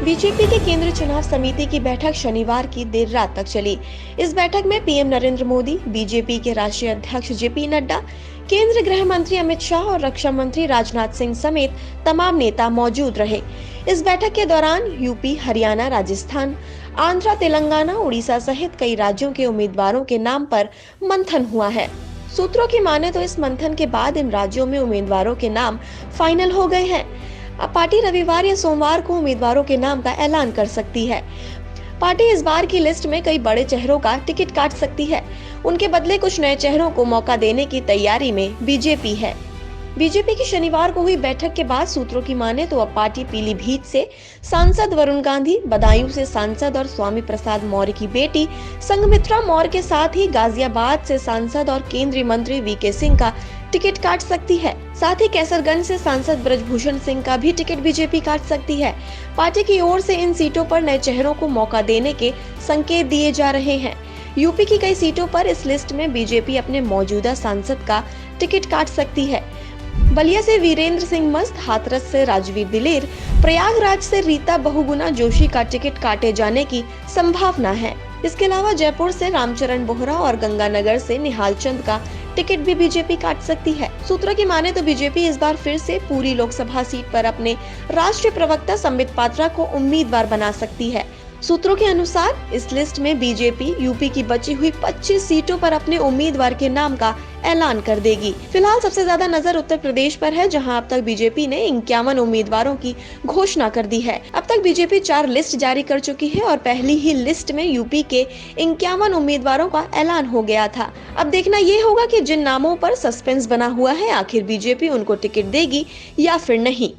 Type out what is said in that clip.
BJP के केंद्रीय चुनाव समिति की बैठक शनिवार की देर रात तक चली। इस बैठक में पीएम नरेंद्र मोदी, बीजेपी के राष्ट्रीय अध्यक्ष जेपी नड्डा, केंद्रीय गृह मंत्री अमित शाह और रक्षा मंत्री राजनाथ सिंह समेत तमाम नेता मौजूद रहे। इस बैठक के दौरान यूपी, हरियाणा, राजस्थान, आंध्र, तेलंगाना, उड़ीसा सहित कई राज्यों के उम्मीदवारों के नाम पर मंथन हुआ है। सूत्रों की माने तो इस मंथन के बाद इन राज्यों में उम्मीदवारों के नाम फाइनल हो गए हैं। अब पार्टी रविवार या सोमवार को उम्मीदवारों के नाम का ऐलान कर सकती है। पार्टी इस बार की लिस्ट में कई बड़े चेहरों का टिकट काट सकती है। उनके बदले कुछ नए चेहरों को मौका देने की तैयारी में बीजेपी है। बीजेपी की शनिवार को हुई बैठक के बाद सूत्रों की माने तो अब पार्टी पीलीभीत से सांसद वरुण गांधी, बदायूं से सांसद और स्वामी प्रसाद मौर्य की बेटी संघमित्रा मौर्य के साथ ही गाजियाबाद से सांसद और केंद्रीय मंत्री वीके सिंह का टिकट काट सकती है। साथ ही कैसरगंज से सांसद ब्रजभूषण सिंह का भी टिकट बीजेपी काट सकती है। पार्टी की ओर से इन सीटों पर नए चेहरों को मौका देने के संकेत दिए जा रहे हैं। यूपी की कई सीटों पर इस लिस्ट में बीजेपी अपने मौजूदा सांसद का टिकट काट सकती है। बलिया से वीरेंद्र सिंह मस्त, हाथरस से राजवीर दिलेर, प्रयागराज से रीता बहुगुना जोशी का टिकट काटे जाने की संभावना है। इसके अलावा जयपुर से रामचरण बोहरा और गंगानगर से निहाल चंद का टिकट भी बीजेपी काट सकती है। सूत्रों की माने तो बीजेपी इस बार फिर से पूरी लोकसभा सीट पर अपने राष्ट्रीय प्रवक्ता संबित पात्रा को उम्मीदवार बना सकती है। सूत्रों के अनुसार इस लिस्ट में बीजेपी यूपी की बची हुई 25 सीटों पर अपने उम्मीदवार के नाम का ऐलान कर देगी। फिलहाल सबसे ज्यादा नजर उत्तर प्रदेश पर है, जहां अब तक बीजेपी ने 51 उम्मीदवारों की घोषणा कर दी है। अब तक बीजेपी 4 लिस्ट जारी कर चुकी है और पहली ही लिस्ट में यूपी के 51 उम्मीदवारों का ऐलान हो गया था। अब देखना ये होगा कि जिन नामों पर सस्पेंस बना हुआ है, आखिर बीजेपी उनको टिकट देगी या फिर नहीं।